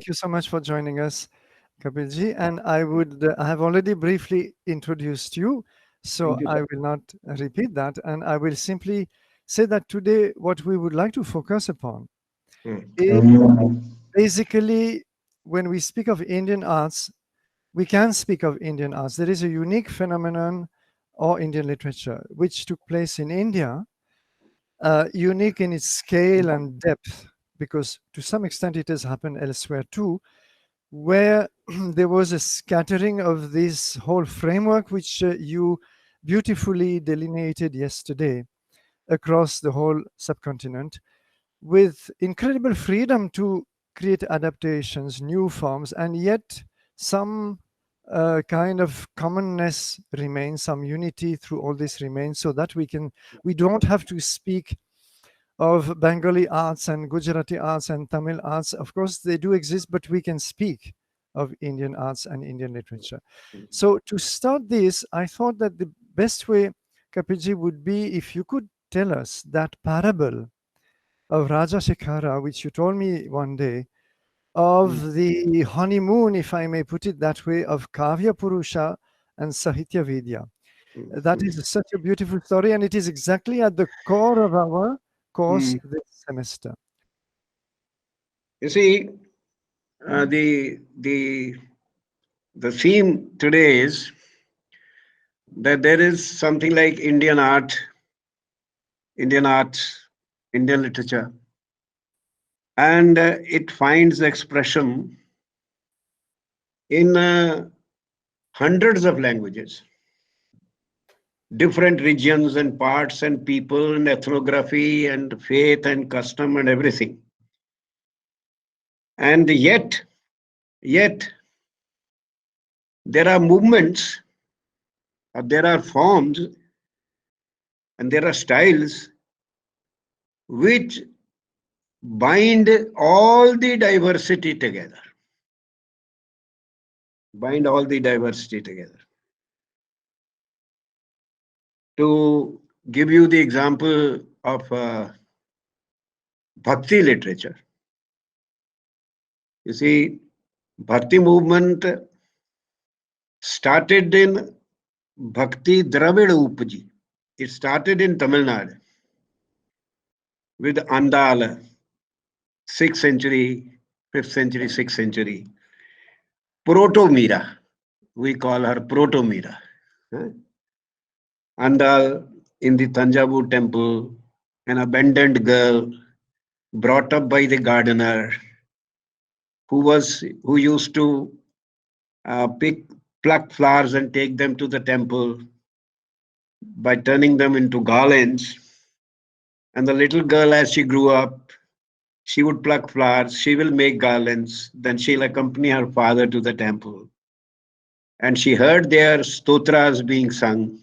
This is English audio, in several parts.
Thank you so much for joining us, Kapilji. And I have already briefly introduced you, so Thank you, I sir. will not repeat that. And I will simply say that today what we would like to focus upon is basically, when we speak of Indian arts, we can speak of Indian arts. There is a unique phenomenon or Indian literature which took place in India, unique in its scale and depth, because to some extent it has happened elsewhere too, where there was a scattering of this whole framework which you beautifully delineated yesterday across the whole subcontinent, with incredible freedom to create adaptations, new forms, and yet some kind of commonness remains, some unity through all this remains, so that we don't have to speak of Bengali arts and Gujarati arts and Tamil arts. Of course, they do exist, but we can speak of Indian arts and Indian literature. So to start this, I thought that the best way, Kapilji, would be if you could tell us that parable of Raja Shekhara, which you told me one day, of the honeymoon, if I may put it that way, of Kavyapurusha and Sahityavidya. That is such a beautiful story, and it is exactly at the core of our course this semester. You see, the theme today is that there is something like Indian art, Indian arts, Indian literature, and it finds expression in hundreds of languages, different regions and parts and people and ethnography and faith and custom and everything. And yet there are movements, there are forms, and there are styles which bind all the diversity together. Bind all the diversity together. To give you the example of Bhakti literature, you see, Bhakti movement started in Bhakti Dravida Upaji. It started in Tamil Nadu with Andal, 6th century, 5th century, 6th century. Proto-Meera, we call her Proto-Meera. Andal in the Tanjavur temple, an abandoned girl brought up by the gardener who used to pluck flowers and take them to the temple by turning them into garlands. And the little girl, as she grew up, she would pluck flowers, she will make garlands, then she'll accompany her father to the temple. And she heard their stotras being sung.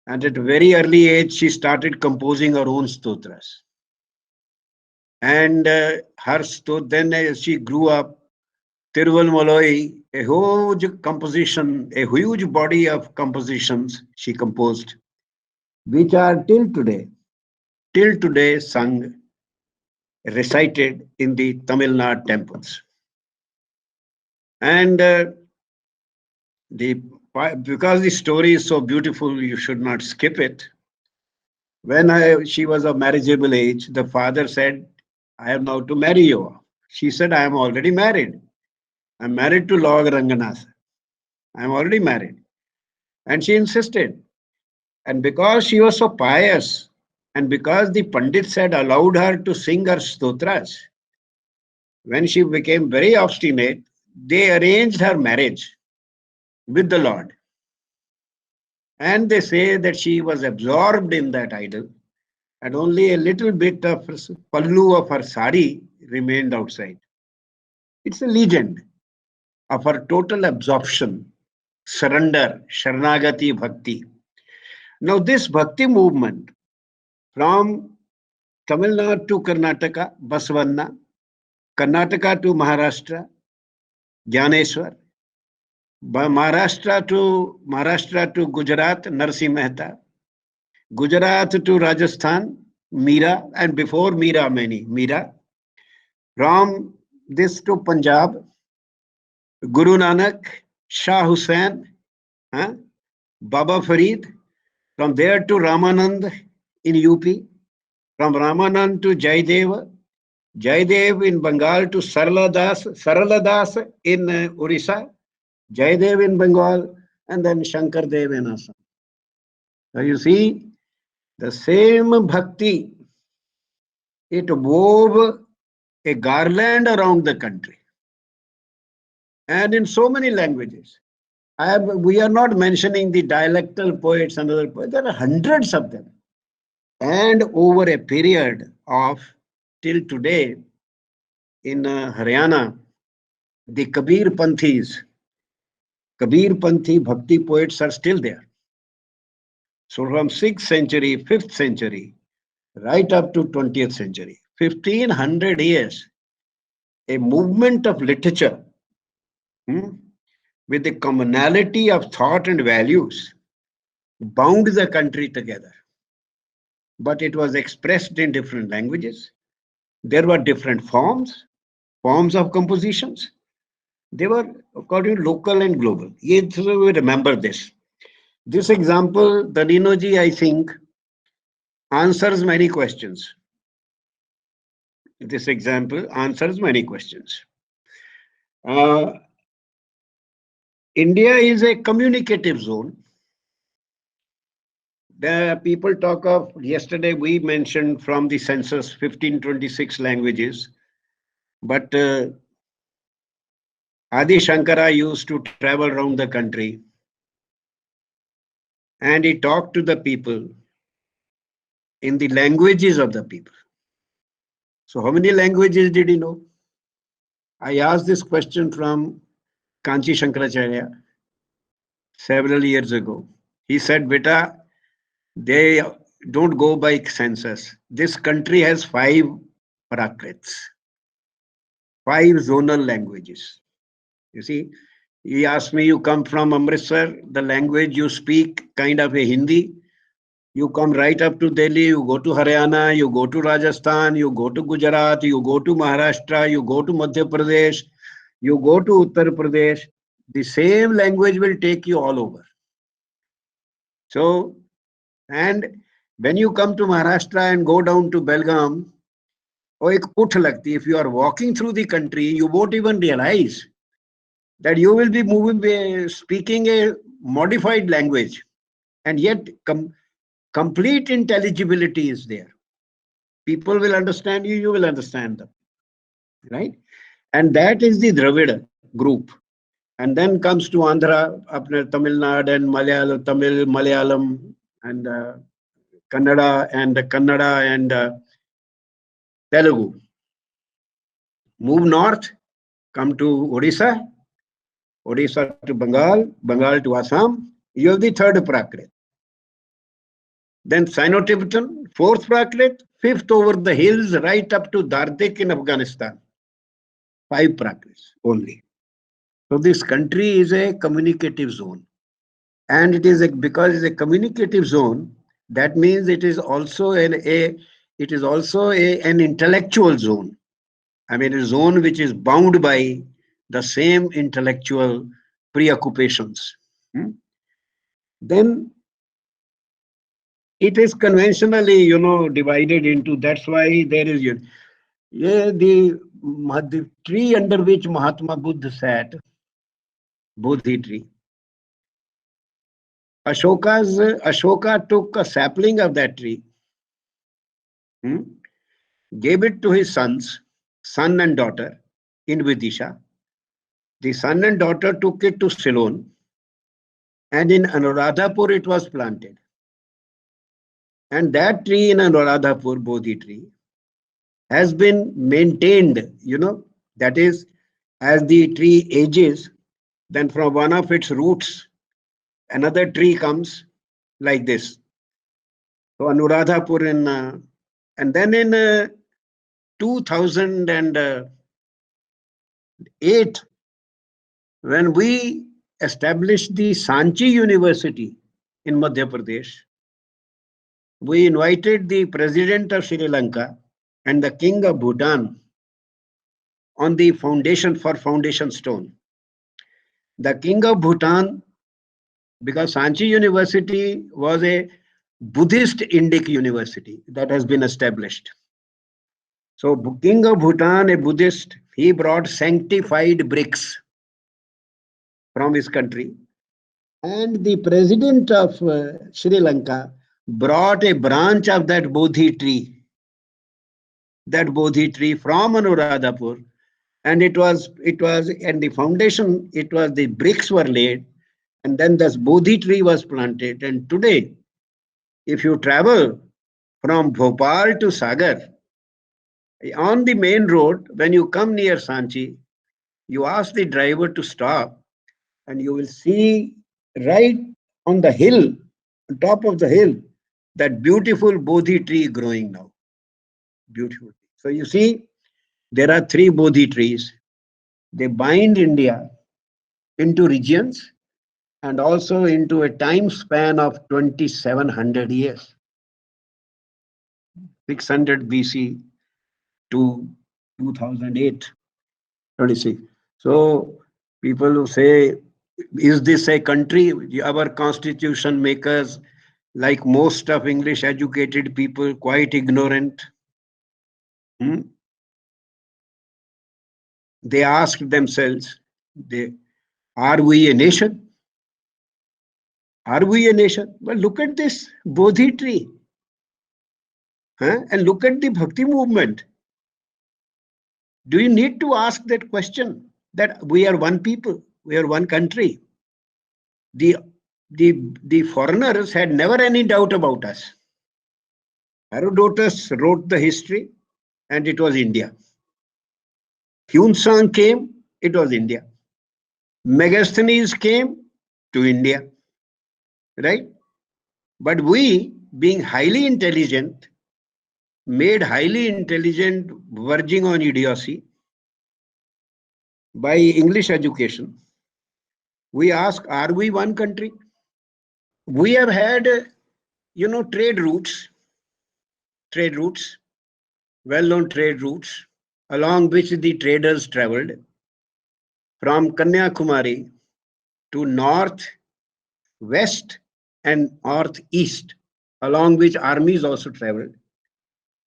And at a very early age, she started composing her own stotras. And then as she grew up, Tiruval Maloi, a huge body of compositions she composed, which are till today sung, recited in the Tamil Nadu temples. And because the story is so beautiful, you should not skip it. When she was of marriageable age, the father said, I am now to marry you. She said, I am already married. I'm married to Lord Ranganath. I'm already married. And she insisted. And because she was so pious, and because the Pandits had allowed her to sing her stotras, when she became very obstinate, they arranged her marriage with the Lord. And they say that she was absorbed in that idol, and only a little bit of pallu of her sari remained outside. It's a legend of her total absorption, surrender, Sharanagati Bhakti. Now, this Bhakti movement from Tamil Nadu to Karnataka, Basavanna, Karnataka to Maharashtra, Jnaneshwar, Maharashtra to Gujarat, Narsi Mehta, Gujarat to Rajasthan, Meera, and before Meera, Meera. From this to Punjab, Guru Nanak, Shah Hussain, Baba Farid, from there to Ramanand in UP, from Ramanand to Jaidev, Jaidev in Bengal to Sarala Das in Orissa, Jaidev in Bengal, and then Shankar Dev in Assam. So you see, the same bhakti, it wove a garland around the country. And in so many languages. We are not mentioning the dialectal poets and other poets. There are hundreds of them. And over a period of till today, in Haryana, the Kabir Panthi Bhakti poets are still there. So from 6th century, 5th century, right up to 20th century, 1500 years, a movement of literature with the commonality of thought and values bound the country together. But it was expressed in different languages. There were different forms of compositions. They were according to local and global. Yes, we remember this. This example, the Ninoji, I think, answers many questions. This example answers many questions. India is a communicative zone. The people talk of, yesterday we mentioned from the census 1526 languages, but Adi Shankara used to travel around the country and he talked to the people in the languages of the people. So how many languages did he know? I asked this question from Kanchi Shankaracharya several years ago. He said, Beta, they don't go by census. This country has 5 Prakrits, 5 zonal languages. You see, he asked me, you come from Amritsar, the language you speak, kind of a Hindi. You come right up to Delhi, you go to Haryana, you go to Rajasthan, you go to Gujarat, you go to Maharashtra, you go to Madhya Pradesh, you go to Uttar Pradesh. The same language will take you all over. So, and when you come to Maharashtra and go down to Belgaum, if you are walking through the country, you won't even realize that you will be speaking a modified language, and yet complete intelligibility is there. People will understand you, you will understand them, right? And that is the Dravida group. And then comes to Andhra, Tamil Nadu and Malayalam and Kannada and Telugu. Move north, come to Odisha to Bengal to Assam. You have the 3rd Prakrit. Then Sino-Tibetan, 4th Prakrit, 5th over the hills right up to Dardik in Afghanistan. 5 Prakrits only. So this country is a communicative zone. And it is because it's a communicative zone, that means it is also an intellectual zone. I mean, a zone which is bound by the same intellectual preoccupations. Then it is conventionally, divided into, that's why there is the tree under which Mahatma Buddha sat, Bodhi tree. Ashoka took a sapling of that tree, gave it to his son and daughter in Vidisha. The son and daughter took it to Ceylon, and in Anuradhapur it was planted. And that tree in Anuradhapur, Bodhi tree, has been maintained, that is, as the tree ages, then from one of its roots, another tree comes like this. So Anuradhapur and then in 2008, when we established the Sanchi University in Madhya Pradesh, we invited the President of Sri Lanka and the King of Bhutan on the foundation for foundation stone. The king of Bhutan, because Sanchi University was a Buddhist Indic university that has been established. So king of Bhutan, a Buddhist, he brought sanctified bricks from his country. And the president of Sri Lanka brought a branch of that Bodhi tree from Anuradhapur. And it was, and the foundation, the bricks were laid, and then this Bodhi tree was planted. And today, if you travel from Bhopal to Sagar, on the main road, when you come near Sanchi, you ask the driver to stop, and you will see right on the hill, on top of the hill, that beautiful Bodhi tree growing now. Beautiful. So you see, there are 3 Bodhi trees. They bind India into regions and also into a time span of 2700 years. 600 BC to 2008, 26. So people who say, is this a country? Our constitution makers, like most of English educated people, quite ignorant. They asked themselves, are we a nation? Are we a nation? Well, look at this Bodhi tree. And look at the Bhakti movement. Do you need to ask that question? That we are one people, we are one country. The foreigners had never any doubt about us. Herodotus wrote the history, and it was India. Hunsang came, it was India. Megasthenes came to India, right? But we, being highly intelligent, made highly intelligent, verging on idiocy, by English education, we ask, are we one country? We have had, trade routes, well-known trade routes, along which the traders traveled from Kanyakumari to north, west, and northeast, along which armies also traveled,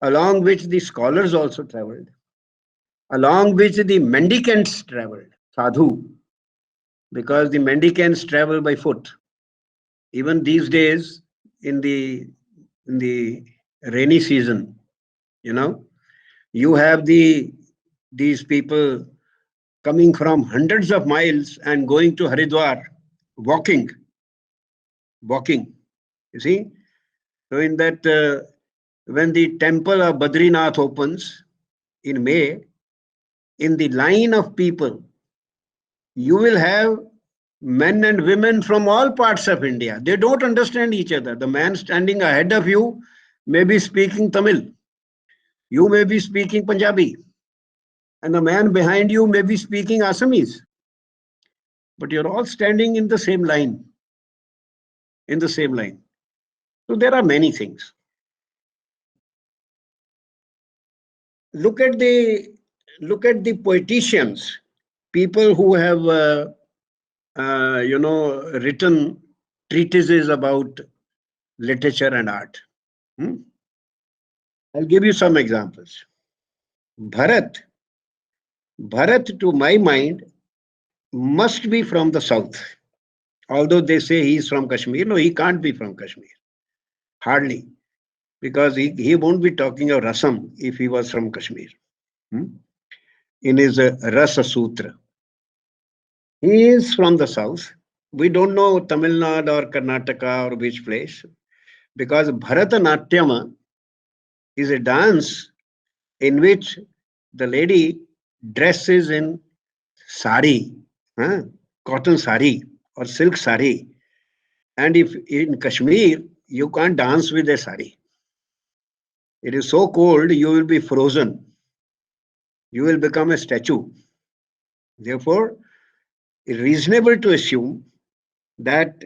along which the scholars also traveled, along which the mendicants traveled, sadhu, because the mendicants travel by foot. Even these days, in the rainy season, you have these people coming from hundreds of miles and going to Haridwar, walking. You see? So in that, when the temple of Badrinath opens in May, in the line of people, you will have men and women from all parts of India. They don't understand each other. The man standing ahead of you may be speaking Tamil. You may be speaking Punjabi. And the man behind you may be speaking Assamese. But you're all standing in the same line. So there are many things. Look at the poeticians, people who have written treatises about literature and art. I'll give you some examples. Bharat, to my mind, must be from the south. Although they say he's from Kashmir. No, he can't be from Kashmir. Hardly. Because he won't be talking of Rasam if he was from Kashmir. In his Rasa Sutra. He is from the south. We don't know Tamil Nadu or Karnataka or which place. Because Bharatanatyam is a dance in which the lady dresses in sari, cotton sari or silk sari. And if in Kashmir, you can't dance with a sari. It is so cold, you will be frozen. You will become a statue. Therefore, it's reasonable to assume that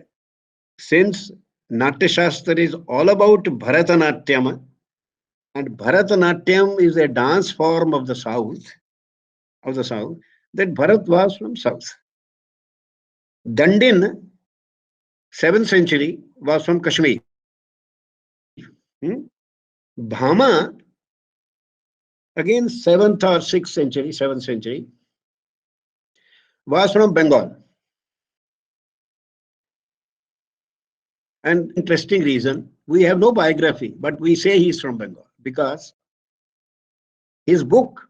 since Natya Shastra is all about Bharatanatyam, and Bharatanatyam is a dance form of the South, of the south, that Bharat was from south. Dandin, 7th century, was from Kashmir. Bhama, again 7th or 6th century, 7th century, was from Bengal. And interesting reason, we have no biography, but we say he's from Bengal because his book,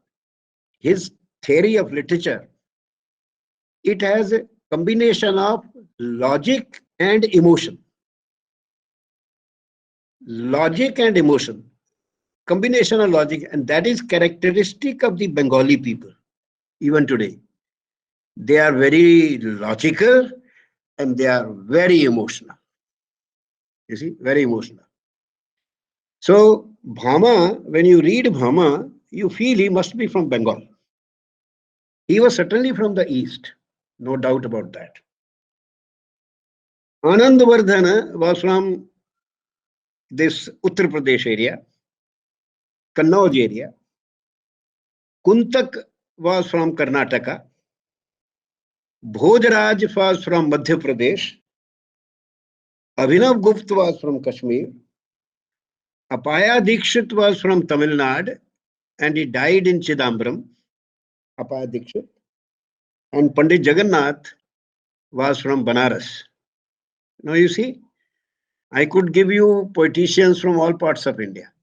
his theory of literature, it has a combination of logic and emotion. Logic and emotion, combination of logic, and that is characteristic of the Bengali people even today. They are very logical and they are very emotional. You see, very emotional. So Bhama, when you read Bhama, you feel he must be from Bengal. He was certainly from the east, no doubt about that. Anandavardhana was from this Uttar Pradesh area, Kannauj area. Kuntak was from Karnataka. Bhojaraj was from Madhya Pradesh. Abhinav Gupta was from Kashmir. Apaya Dikshit was from Tamil Nadu and he died in Chidambaram. Apaya Dikshit. And Pandit Jagannath was from Banaras. Now you see, I could give you poeticians from all parts of India.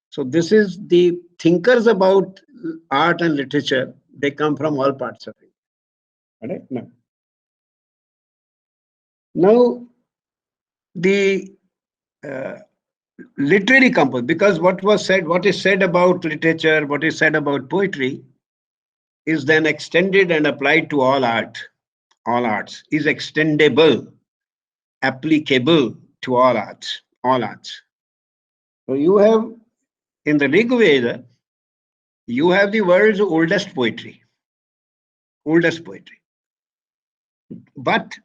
So this is the thinkers about art and literature. They come from all parts of India. Right? Now the literary composition, because what is said about literature, what is said about poetry, is then extended and applied to all arts, is extendable, applicable to all arts. So you have, in the Rig Veda, you have the world's oldest poetry. But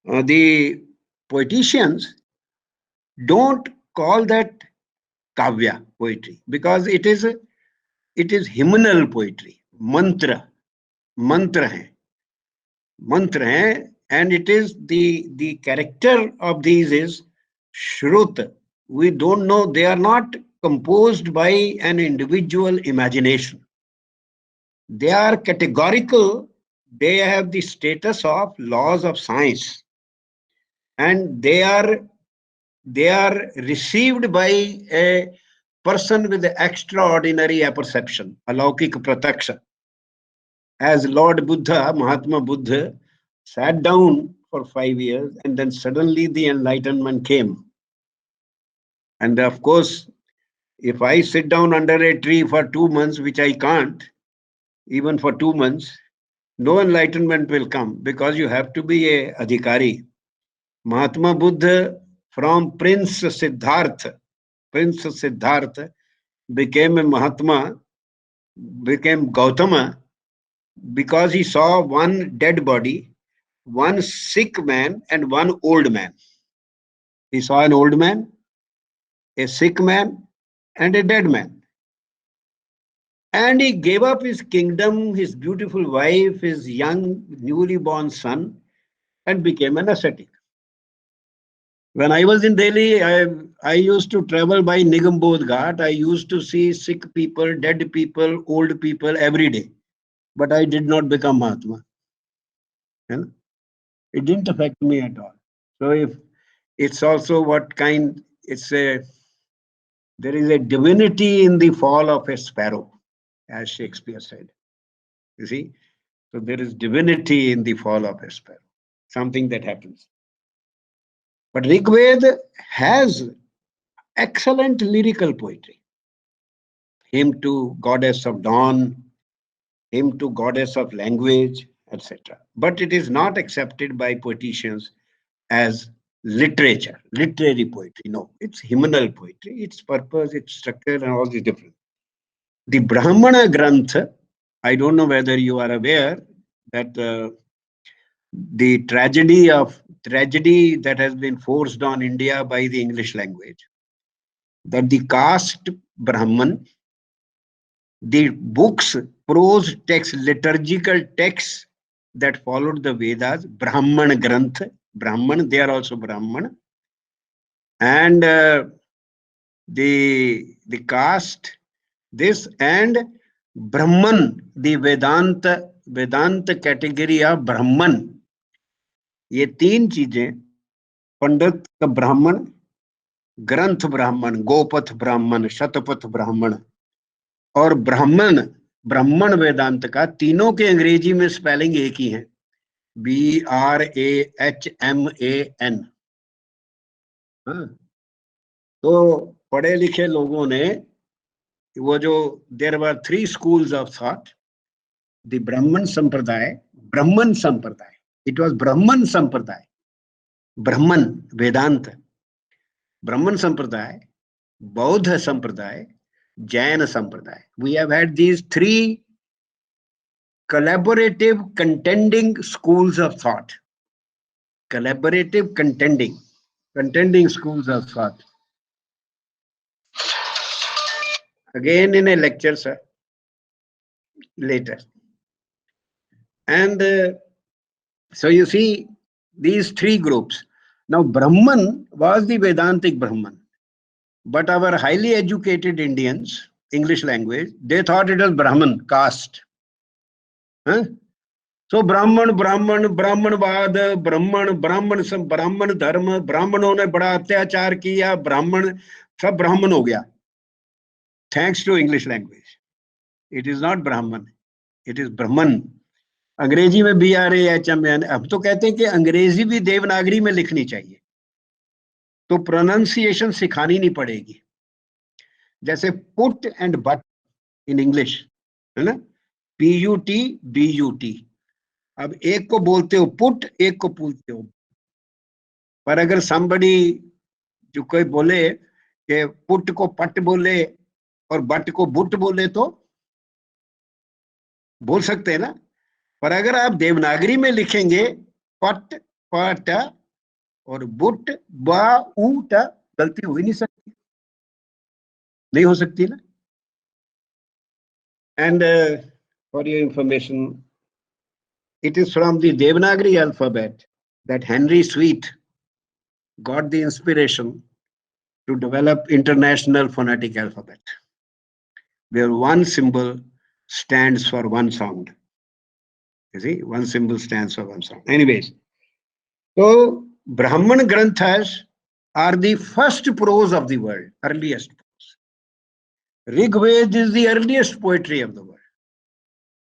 the poeticians don't call that Kavya poetry because it is hymnal poetry, mantra hai, and it is the character of these is Shrut. We don't know, they are not composed by an individual imagination. They are categorical, they have the status of laws of science, and they are received by a person with extraordinary apperception, alaukik prataksha. As Lord Buddha, Mahatma Buddha, sat down for 5 years and then suddenly the enlightenment came. And of course, if I sit down under a tree for 2 months, which I can't, even for 2 months, no enlightenment will come because you have to be a adhikari. Mahatma Buddha, from Prince Siddhartha became a Mahatma, became Gautama, because he saw one dead body, one sick man, and one old man. He saw an old man, a sick man, and a dead man. And he gave up his kingdom, his beautiful wife, his young, newly born son, and became an ascetic. When I was in Delhi, I used to travel by Nigambodh Ghat. I used to see sick people, dead people, old people every day. But I did not become Mahatma. It didn't affect me at all. So if it's also what kind, there is a divinity in the fall of a sparrow, as Shakespeare said. You see? So there is divinity in the fall of a sparrow, something that happens. But Rig Veda has excellent lyrical poetry. Hymn to goddess of dawn, hymn to goddess of language, etc. But it is not accepted by poeticians as literature, literary poetry. No, it's hymnal poetry. Its purpose, its structure, and all is different. The Brahmana Grantha, I don't know whether you are aware that the tragedy that has been forced on India by the English language, that the caste Brahman. The books, prose texts, liturgical texts that followed the Vedas, Brahman Granth, Brahman, they are also Brahman. And the caste, this, and Brahman, the Vedanta category of Brahman. ये तीन चीजें, पंडित का ब्राह्मण, ग्रंथ ब्राह्मण, गोपथ ब्राह्मण, शतपथ ब्राह्मण और ब्राह्मण वेदांत का, तीनों के अंग्रेजी में स्पेलिंग एक ही है, BRAHMAN। तो पढ़े लिखे लोगों ने वो जो, there were 3 schools of thought, the Brahman संप्रदाय, it was Brahman संप्रदाय, ब्राह्मण वेदांत, ब्राह्मण संप्रदाय, बौद्ध संप्रदाय, Jain Sampradaya. We have had these 3 collaborative contending schools of thought. Collaborative contending schools of thought. Again in a lecture, sir, later. And so you see these 3 groups. Now Brahman was the Vedantic Brahman. But our highly educated Indians, English language, they thought it was Brahman, caste. So Brahman, Brahmanvad, Brahman, Dharma, Brahmanों ने बड़ा अत्याचार किया, Brahman, सब Brahman हो गया. Thanks to English language. It is not Brahman, it is Brahman. अंग्रेजी में BRAHMAN. अब तो कहते हैं कि अंग्रेजी भी देवनागरी में लिखनी चाहिए, तो प्रोनाउंसिएशन सिखानी नहीं पड़ेगी. जैसे put and but in English है ना, PUT BUT. अब एक को बोलते हो पुट, एक को बोलते हो, पर अगर somebody जो कोई बोले कि पुट को पट बोले और बट को बुट बोले तो बोल सकते हैं ना. पर अगर आप देवनागरी में लिखेंगे पट पट और बुट बा ऊट, गलती हो ही नहीं सकती, नहीं हो सकती ना. And for your information, it is from the Devanagari alphabet that Henry Sweet got the inspiration to develop international phonetic alphabet, where one symbol stands for one sound. You see, one symbol stands for one sound. Anyways, so Brahman Granthas are the first prose of the world, earliest prose. Rig Veda is the earliest poetry of the world,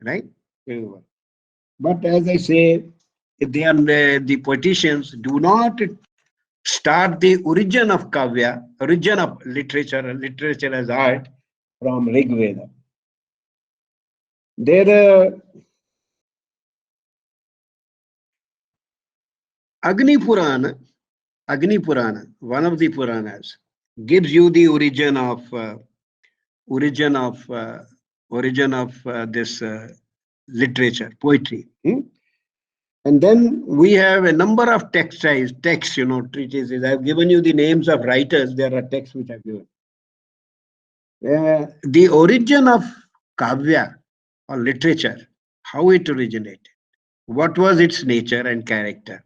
right? But as I say, they are, the poeticians do not start the origin of Kavya, origin of literature as art from Rig Veda. There, Agni Purana, one of the Puranas, gives you the origin of this literature, poetry. And then we have a number of texts, treatises. I've given you the names of writers. There are texts which I've given. The origin of Kavya or literature, how it originated, what was its nature and character,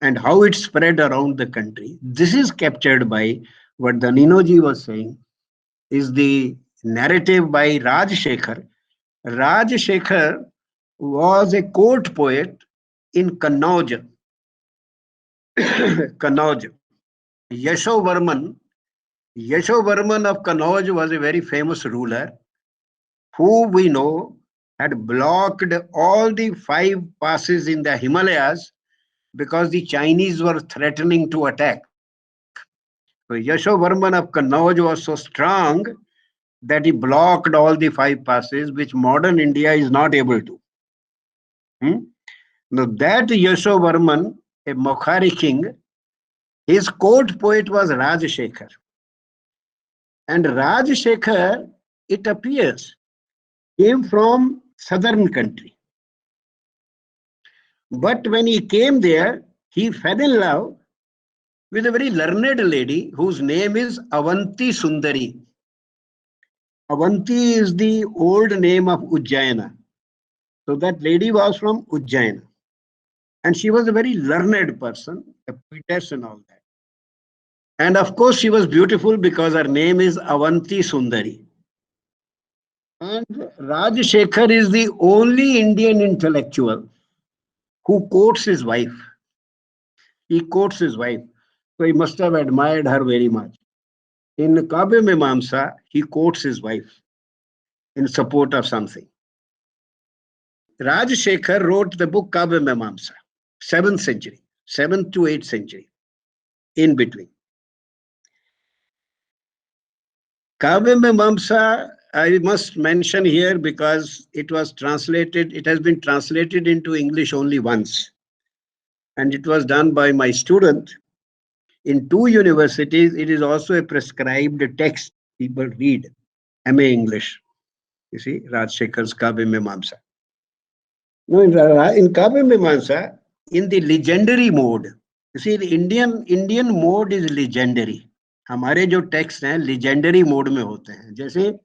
and how it spread around the country. This is captured by what Daninoji was saying, is the narrative by Rajshekhar. Rajshekhar was a court poet in Kannauj. Kannauj. Yashovarman of Kannauj was a very famous ruler who we know had blocked all the 5 passes in the Himalayas because the Chinese were threatening to attack. So Yashovarman of Kannauj was so strong that he blocked all the 5 passes, which modern India is not able to. Now that Yashovarman, a Mokhari king, his court poet was Rajshekhar. And Rajshekhar, it appears, came from southern country. But when he came there, he fell in love with a very learned lady whose name is Avanti Sundari. Avanti is the old name of Ujjaina. So that lady was from Ujjaina. And she was a very learned person, a poetess and all that. And of course, she was beautiful because her name is Avanti Sundari. And Rajshekhar is the only Indian intellectual who quotes his wife. He quotes his wife. So he must have admired her very much. In Kavya Mimamsa, he quotes his wife in support of something. Rajshekhar wrote the book Kavya Mimamsa, 7th century, 7th to 8th century, in between. Kavya Mimamsa, I must mention here because it was translated, it has been translated into English only once. And it was done by my student. In 2 universities, it is also a prescribed text people read, MA English. You see, Rajshekhar's Kavya Mimamsa. No, in Kavya Mimamsa, in the legendary mode, you see, the Indian mode is legendary. हमारे जो text हैं legendary mode में होते हैं. जैसे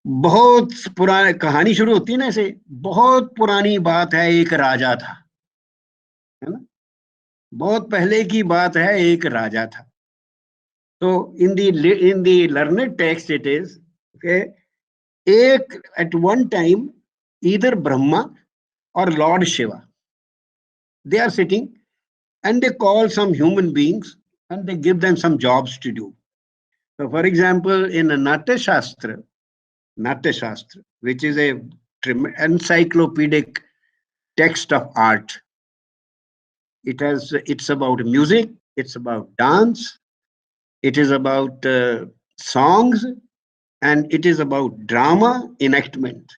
बहुत पुरानी कहानी शुरू होती है ना, ऐसे बहुत पुरानी बात है, एक राजा था, है ना, बहुत पहले की बात है, एक राजा था. So in the learned text it is, okay, at one time either Brahma or Lord Shiva, they are sitting and they call some human beings and they give them some jobs to do. So for example, in Natya Shastra, which is a encyclopedic text of art, it's about music, it's about dance, it is about songs, and it is about drama enactment.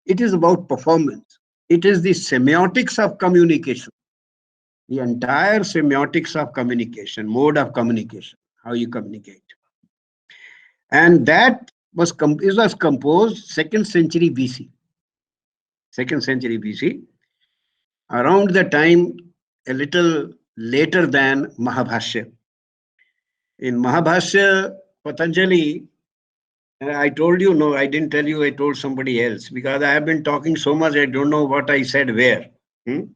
It is about performance. It is the semiotics of communication. The entire semiotics of communication, mode of communication, how you communicate. And that was composed 2nd century BC. 2nd century BC, around the time a little later than Mahabhashya. In Mahabhashya, Patanjali, I told you, no, I didn't tell you, I told somebody else, because I have been talking so much, I don't know what I said where. In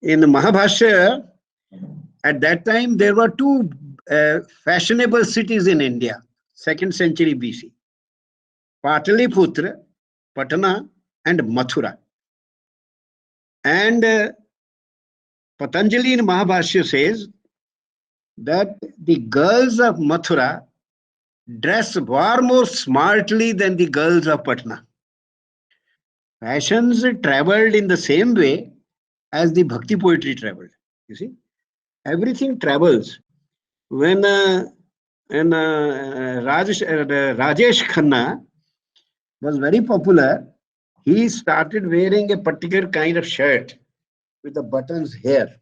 Mahabhashya, at that time, there were 2 fashionable cities in India, 2nd century BC. Pataliputra, Patna, and Mathura. And Patanjali in Mahabhashya says that the girls of Mathura dress far more smartly than the girls of Patna. Fashions traveled in the same way as the bhakti poetry traveled. You see, everything travels. When Rajesh Khanna was very popular, he started wearing a particular kind of shirt with the buttons here.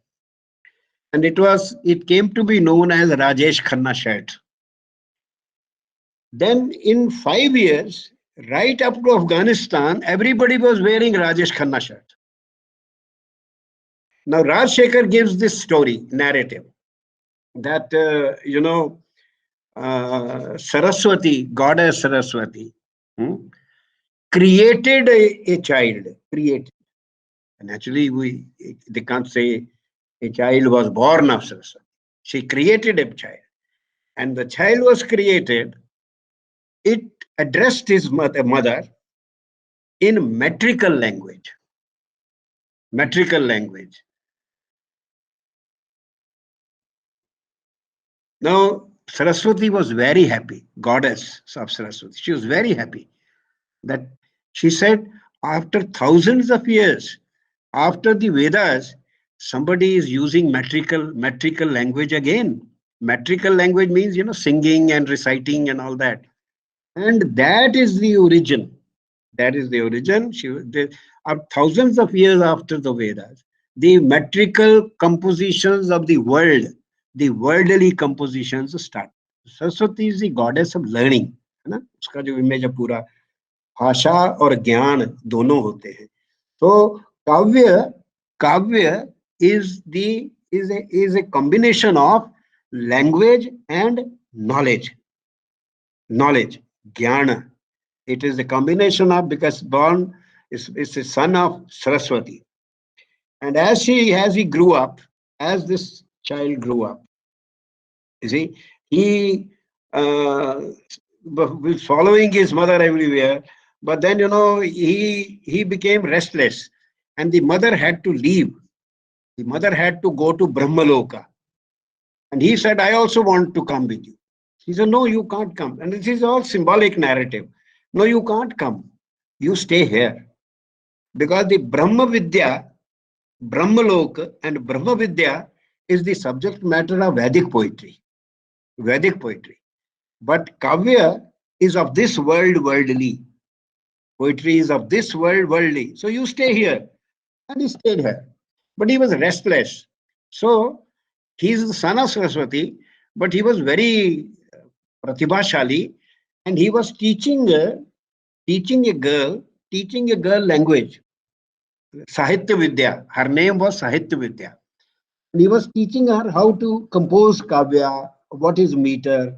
And it came to be known as Rajesh Khanna shirt. Then in 5 years, right up to Afghanistan, everybody was wearing Rajesh Khanna shirt. Now Rajshekhar gives this story, narrative, that, Saraswati, goddess Saraswati, created a child, created. And actually, they can't say a child was born of Saraswati. She created a child. And the child was created, it addressed his mother in metrical language. Metrical language. Now, Saraswati was very happy, goddess of Saraswati. She was very happy that she said, after thousands of years, after the Vedas, somebody is using metrical language again. Metrical language means, singing and reciting and all that. And that is the origin. That is the origin. Thousands of years after the Vedas, the metrical compositions of the world, the worldly compositions start. Saraswati is the goddess of learning. है ना? उसका जो image है पूरा भाषा और ज्ञान दोनों होते हैं. So Kavya is a combination of language and knowledge. Knowledge. Jnana. It is a combination of, because born is a son of Saraswati. And as he grew up, as this child grew up, you see, he was following his mother everywhere. But then, he became restless, and the mother had to leave. The mother had to go to Brahmaloka. And he said, I also want to come with you. He said, no, you can't come. And this is all symbolic narrative. No, you can't come. You stay here. Because the Brahma Vidya, Brahmaloka and Brahma Vidya is the subject matter of Vedic poetry. Vedic poetry. But Kavya is of this world, worldly. Poetry is of this world, worldly. So you stay here. And he stayed here. But he was restless. So he is the son of Saraswati, but he was very pratibhashali, and he was teaching a girl language, Sahityavidya. Her name was Sahityavidya. And he was teaching her how to compose kavya, what is meter.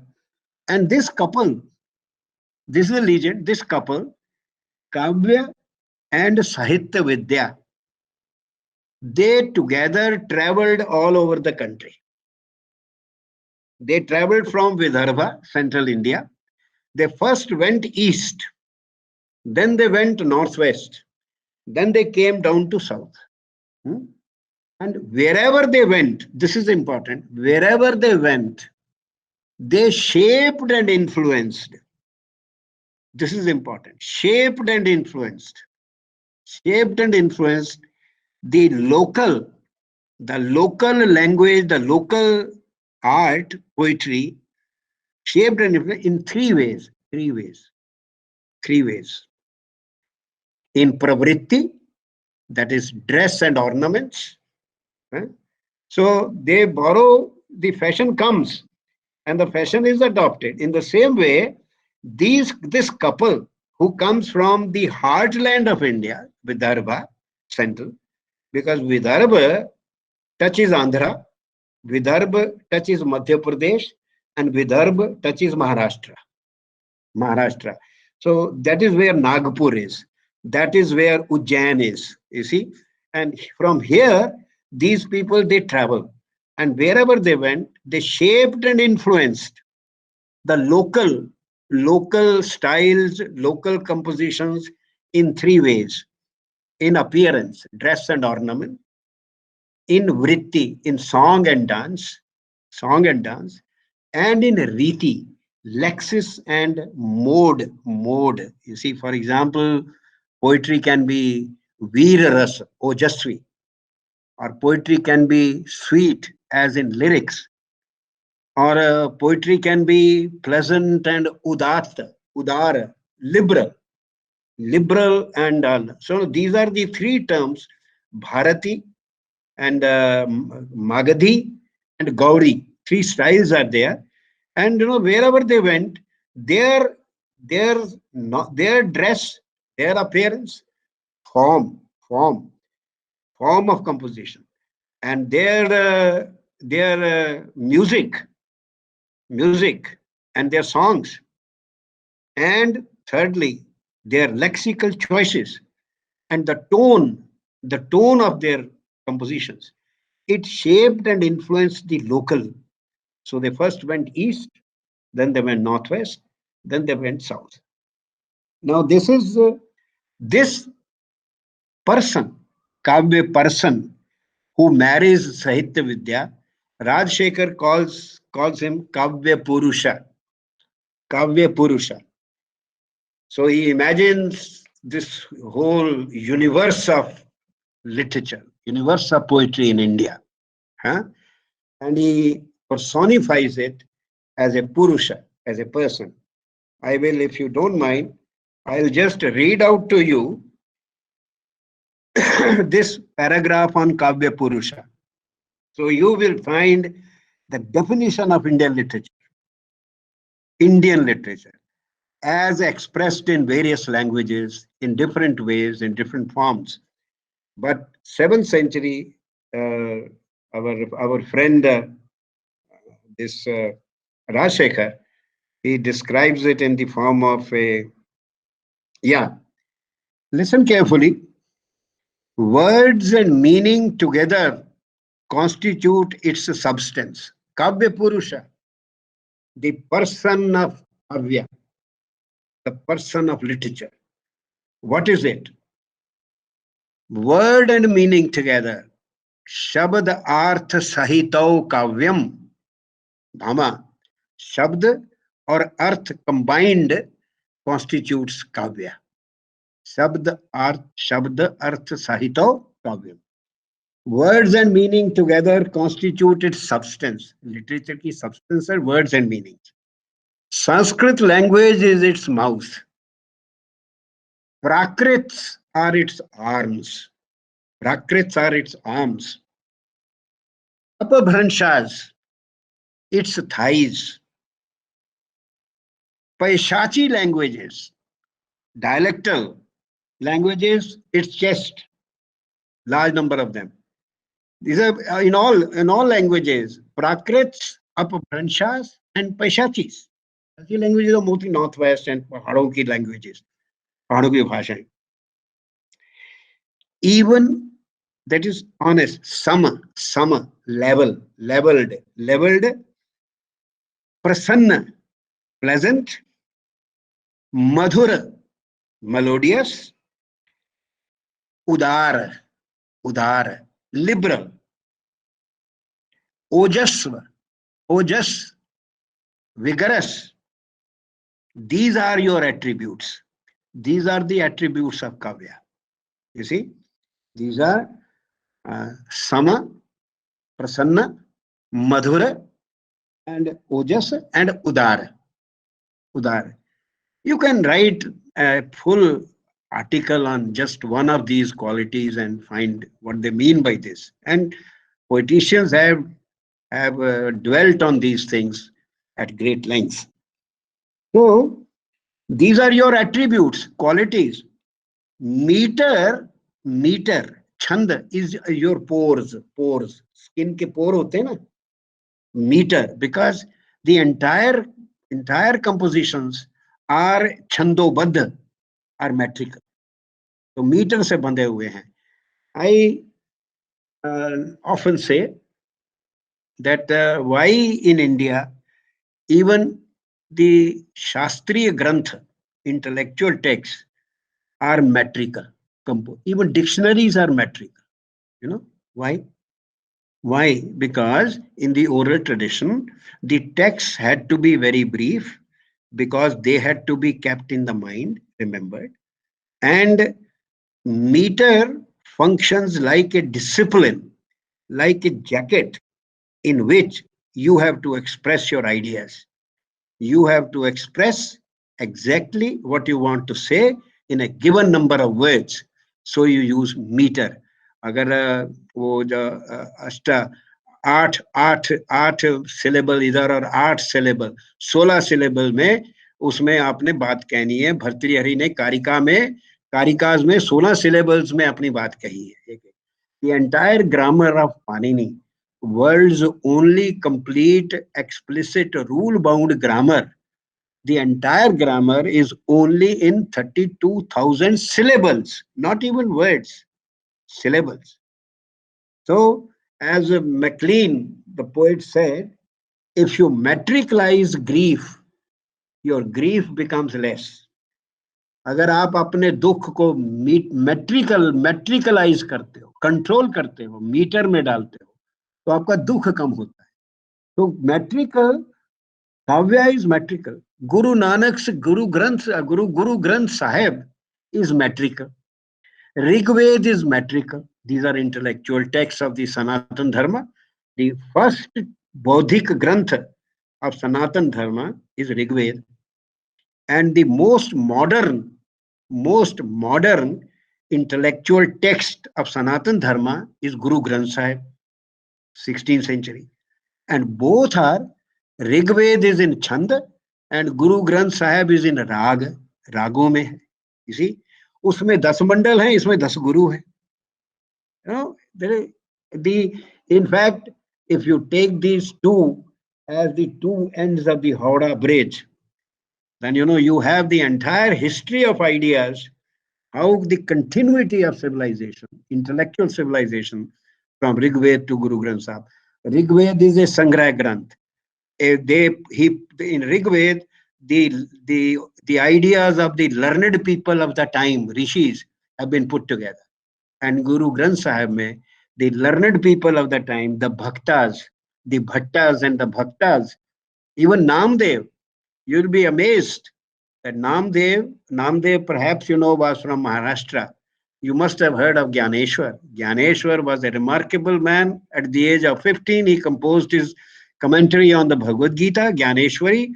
And this couple, this is a legend, this couple, Kavya and Sahityavidya, they together traveled all over the country. They traveled from Vidarbha, central India. They first went east, then they went northwest, then they came down to south. And wherever they went, this is important, wherever they went, they shaped and influenced. This is important. Shaped and influenced. Shaped and influenced the local language, the local art, poetry, shaped and influenced in three ways. In pravritti, that is dress and ornaments. So they borrow, the fashion comes and the fashion is adopted. In the same way, this couple who comes from the heartland of India, Vidarbha, central, because Vidarbha touches Andhra, Vidarbha touches Madhya Pradesh, and Vidarbha touches Maharashtra. So that is where Nagpur is. That is where Ujjain is, you see. And from here, these people, they travel. And wherever they went, they shaped and influenced the local styles, local compositions in three ways. In appearance, dress and ornament. In vritti, in song and dance. And in riti, lexis and mode. You see, for example, poetry can be veer ras, ojasvi, or poetry can be sweet, as in lyrics, or poetry can be pleasant and udara, liberal and so these are the three terms: Bharati and Magadhi and Gauri. Three styles are there, and wherever they went, their dress, their appearance, form of composition, and their music and their songs, and thirdly, their lexical choices and the tone of their compositions. It shaped and influenced the local. So they first went east, then they went northwest, then they went south. Now this is this person, Kavya person, who marries Sahityavidya, Rajshekhar calls him Kavyapurusha. Kavyapurusha. So he imagines this whole universe of literature, universe of poetry in India. And he personifies it as a Purusha, as a person. I will, if you don't mind, I'll just read out to you this paragraph on Kavyapurusha. So you will find the definition of Indian literature as expressed in various languages, in different ways, in different forms. But 7th century, our friend, this Rajshekhar, He describes it in the form of a, yeah, listen carefully. Words and meaning together constitute its substance. Kavyapurusha, the person of Kavya, the person of literature. What is it? Word and meaning together. Shabd arth sahito kavyam. Dharma. Shabd or arth combined constitutes kavya. Shabd arth sahito kavyam. Words and meaning together constitute its substance. Literature की substance are words and meanings. Sanskrit language is its mouth. Prakrits are its arms. Prakrits are its arms. Apabhranshas, its thighs. Paishachi languages, dialectal languages, its chest. Large number of them. These are in all languages. Prakrits, Apabhranshas, and Paishachis. These languages are mostly northwest and पहाड़ों की languages. पहाड़ों की भाषाएं. Even that is honest, sama, leveled, prasanna, pleasant, madhura, melodious, udar, liberal, ojas, vigorous. These are your attributes. These are the attributes of Kavya. You see, these are sama, prasanna, madhura, and ojas and udar. You can write a full article on just one of these qualities and find what they mean by this. And poeticians have dwelt on these things at great length. So these are your attributes, qualities. Meter, chand is your pores. Skin ke pore hote na. Meter, because the entire compositions are chandobadh, are metrical. So meter se bande hue hain. I often say that why in India even the Shastriya Granth, intellectual texts, are metrical. Even dictionaries are metrical. You know why? Why? Because in the oral tradition, the texts had to be very brief because they had to be kept in the mind, remembered. And meter functions like a discipline, like a jacket in which you have to express your ideas. You have to express exactly what you want to say in a given number of words. So you use meter. अगर वो जो आठ syllable इधर और 8 syllable 16 syllable में उसमें आपने बात कहनी है. भर्तृहरि ने कारिकाज में 16 सिलेबल्स में अपनी बात कही है. The entire grammar of Panini, world's only complete explicit rule bound grammar, the entire grammar is only in 32,000 syllables, not even words, syllables. So, as Maclean, the poet, said, if you metricalize grief, your grief becomes less. अगर आप अपने दुख को मेट्रिकलाइज करते हो, control करते हो, metre में डालते हो, तो आपका दुख कम होता है. तो metrical, Kavya is metrical. Guru Nanak's Guru Granth Sahib is metrical. Rigved is metrical. These are intellectual texts of the Sanatana Dharma. The first Bodhik Granth of Sanatana Dharma is Rigved. And the most modern intellectual text of Sanatana Dharma is Guru Granth Sahib, 16th century. And both are, Rigved is in Chand and Guru Granth Sahib is in Rag, Rago mein hai. You see, usme 10 mandal hai, isme 10 guru hai. You know, in fact, if you take these two as the two ends of the Howrah Bridge, when you have the entire history of ideas, how the continuity of civilization, intellectual civilization, from Rig Veda to Guru Granth Sahib. Rig Veda is a Sangrah Granth. In Rig Veda, the ideas of the learned people of the time, rishis, have been put together. And Guru Granth Sahib mein, the learned people of the time, the bhaktas, the bhattas and the bhaktas, even Namdev, you'll be amazed that Namdev perhaps was from Maharashtra. You must have heard of Gyaneshwar. Gyaneshwar was a remarkable man. At the age of 15, he composed his commentary on the Bhagavad Gita, Gyaneshwari.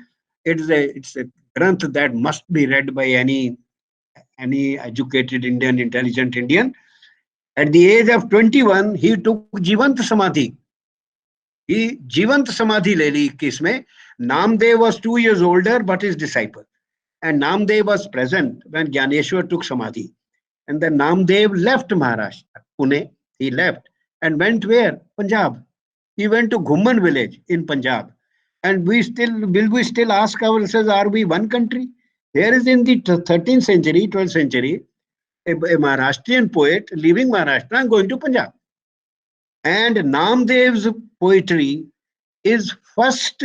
It's a granth that must be read by any educated Indian, intelligent Indian. At the age of 21, he took Jivant Samadhi. He Jivant Samadhi le li kisme. Namdev was 2 years older, but his disciple. And Namdev was present when Gyaneshwar took Samadhi. And then Namdev left Maharashtra, Pune. He left and went where? Punjab. He went to Ghumman village in Punjab. And will we still ask ourselves, are we one country? Here is in the 13th century, 12th century, a Maharashtrian poet leaving Maharashtra and going to Punjab. And Namdev's poetry is first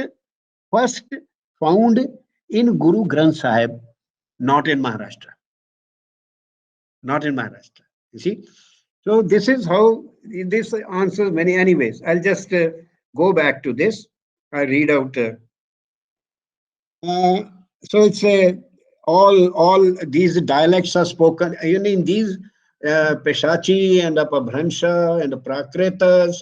found in Guru Granth Sahib, not in Maharashtra. Not in Maharashtra. You see? So this is how this answers many. Anyways, I'll just go back to this. I read out. So it's all these dialects are spoken. In these Peshachi and Apabhransha and Prakritas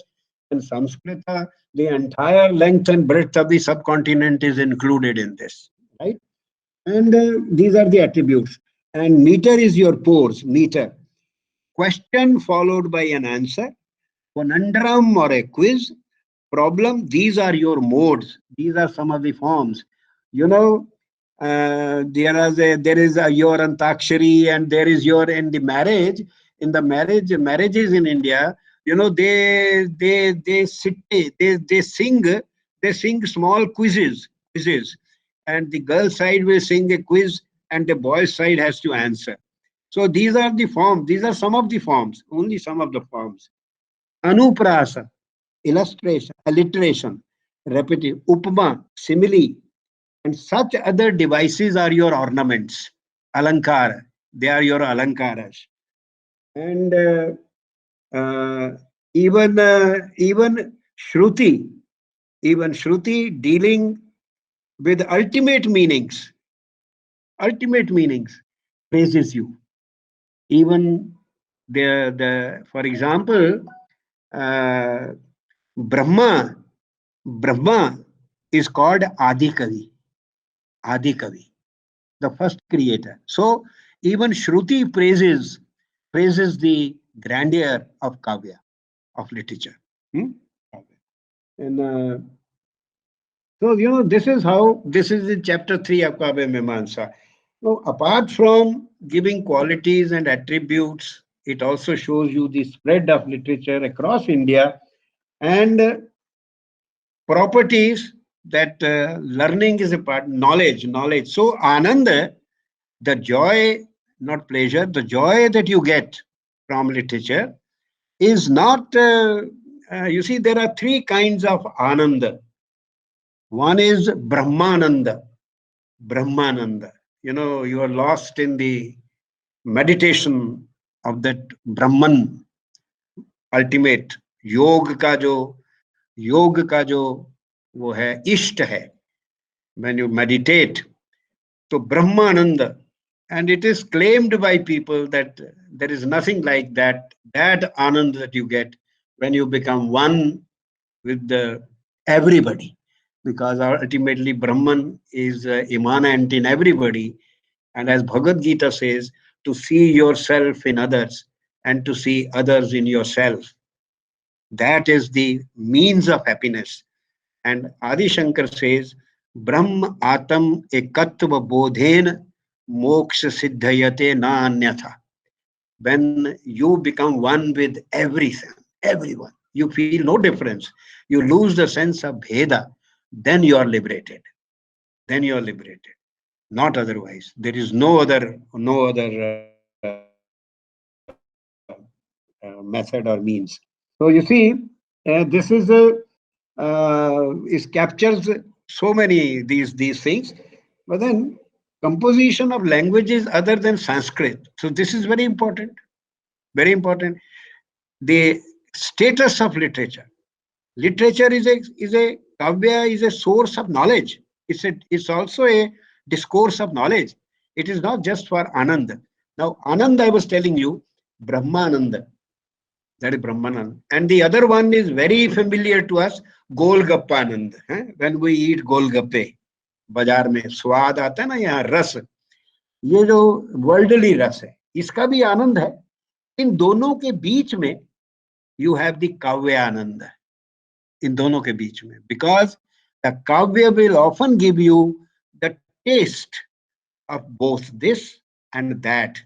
and Samskrita, the entire length and breadth of the subcontinent is included in this, right? And these are the attributes. And meter is your pores, meter. Question followed by an answer. Conundrum or a quiz. Problem, these are your modes. These are some of the forms. There is your Antakshari, and there is your in the marriage. In the marriages in India, they sing small quizzes, and the girl side will sing a quiz, and the boy side has to answer. So these are the forms. These are some of the forms. Only some of the forms. Anuprasa, illustration, alliteration, repetitive, upma, simile, and such other devices are your ornaments. Alankara, they are your alankaras. And even Shruti dealing with ultimate meanings, praises you. Even for example, Brahma is called Adi Kavi, the first creator. So even Shruti praises the grandeur of Kavya, of literature. And so this is in chapter 3 of Kavya Mimamsa. Now, apart from giving qualities and attributes, it also shows you the spread of literature across India and properties that learning is a part, knowledge. So Ananda, the joy, not pleasure, the joy that you get from literature is not, you see, there are 3 kinds of Ananda. One is Brahmananda. You are lost in the meditation of that Brahman, ultimate. योग का जो वो है इष्ट है. When you meditate, so Brahmananda, and it is claimed by people that there is nothing like that Ananda that you get when you become one with everybody, because ultimately Brahman is immanent in everybody. And as Bhagavad Gita says, to see yourself in others and to see others in yourself. That is the means of happiness. And Adi Shankar says, Brahm Atam Ekatva Bodhen Moksha Siddhayate Na Anyatha. When you become one with everyone, you feel no difference. You lose the sense of Bheda, then you are liberated. not otherwise. There is no other method or means. So you see, this is captures so many these things. But then composition of languages other than Sanskrit. So this is very important. Very important. The status of literature. Literature is a kavya is a source of knowledge. It's also a discourse of knowledge. It is not just for Anand. Now Anand, I was telling you, Brahmananda. That is Brahmanand. And the other one is very familiar to us, Golgappanand. When we eat Golgappe, बाजार में स्वाद आता है ना, यहाँ रस, ये जो वर्ल्डली रस है, इसका भी आनंद है. इन दोनों के बीच में you have the kavya ananda. In दोनों के बीच में, because the kavya will often give you the taste of both this and that.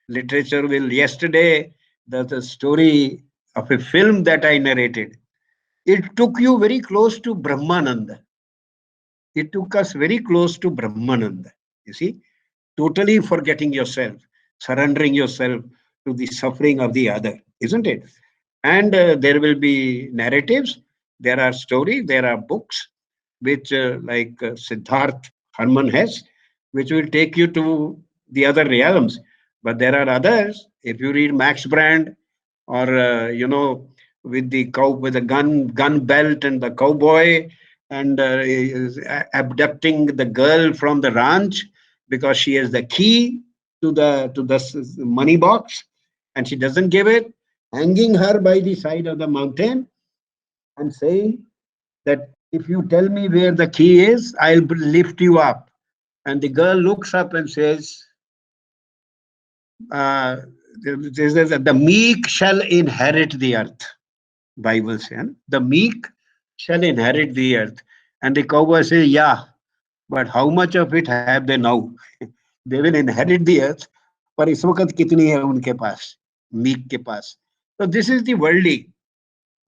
Literature will, yesterday, the story of a film that I narrated, it took you very close to Brahmananda. It took us very close to Brahmananda. You see, totally forgetting yourself, surrendering yourself to the suffering of the other, isn't it? And there will be narratives, there are stories, there are books, which like Siddharth Harman has, which will take you to the other realms. But there are others. If you read Max Brand, or with the gun belt and the cowboy, and is abducting the girl from the ranch because she has the key to the money box, and she doesn't give it, hanging her by the side of the mountain and saying that if you tell me where the key is, I'll lift you up. And the girl looks up and says, the meek shall inherit the earth. Bible says, the meek shall inherit the earth. And the cowboy says, yeah, but how much of it have they now? They will inherit the earth, पर इस वक्त कितनी है उनके पास, meek के पास. So this is the worldly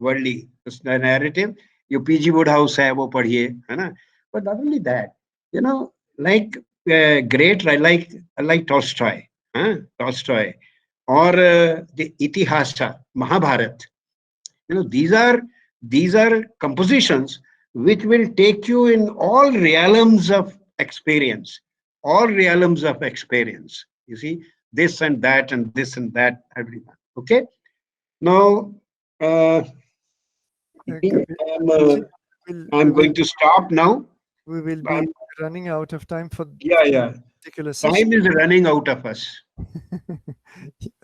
the narrative. You PG Woodhouse है, वो पढ़िए, है ना? But not only that, like great, like Tolstoy, or the Itihasa, Mahabharata. These are compositions which will take you in all realms of experience. You see, this and that and this and that, everyone. Okay. Now, I think I'm going to stop now. We will be running out of time for particular session. Time is running out of us.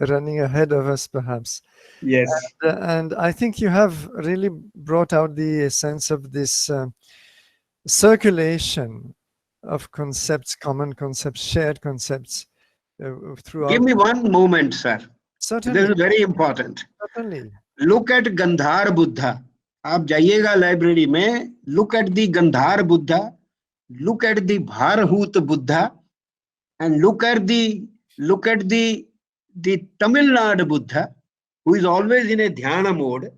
Running ahead of us, perhaps. Yes. And I think you have really brought out the sense of this circulation of concepts, common concepts, shared concepts throughout. Give me one moment, sir. Certainly. This is very important. Certainly. Look at Gandhar Buddha. आप जाइएगा library में, look at the Gandhar Buddha, look at the Bharahut Buddha, and look at the Tamil Nadu Buddha, who is always in a dhyana mode,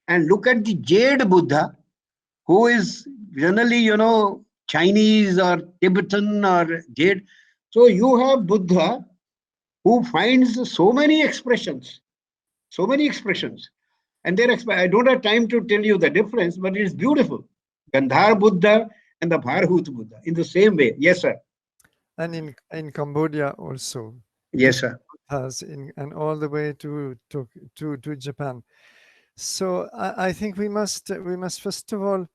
and look at the Jade Buddha, who is generally, Chinese or Tibetan or Jade. So you have Buddha who finds so many expressions. And I don't have time to tell you the difference, but it is beautiful. Gandhar Buddha and the Bharahut Buddha in the same way. Yes, sir. And in Cambodia also. Yes, sir. And all the way to Japan. So I think we must first of all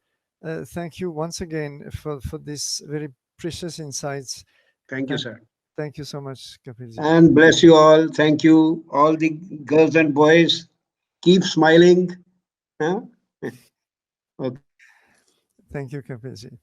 thank you once again for this very precious insights. Thank you, sir. Thank you so much, Kapilji. And bless you all. Thank you, all the girls and boys. Keep smiling. Huh? Okay. Thank you, Kapilji.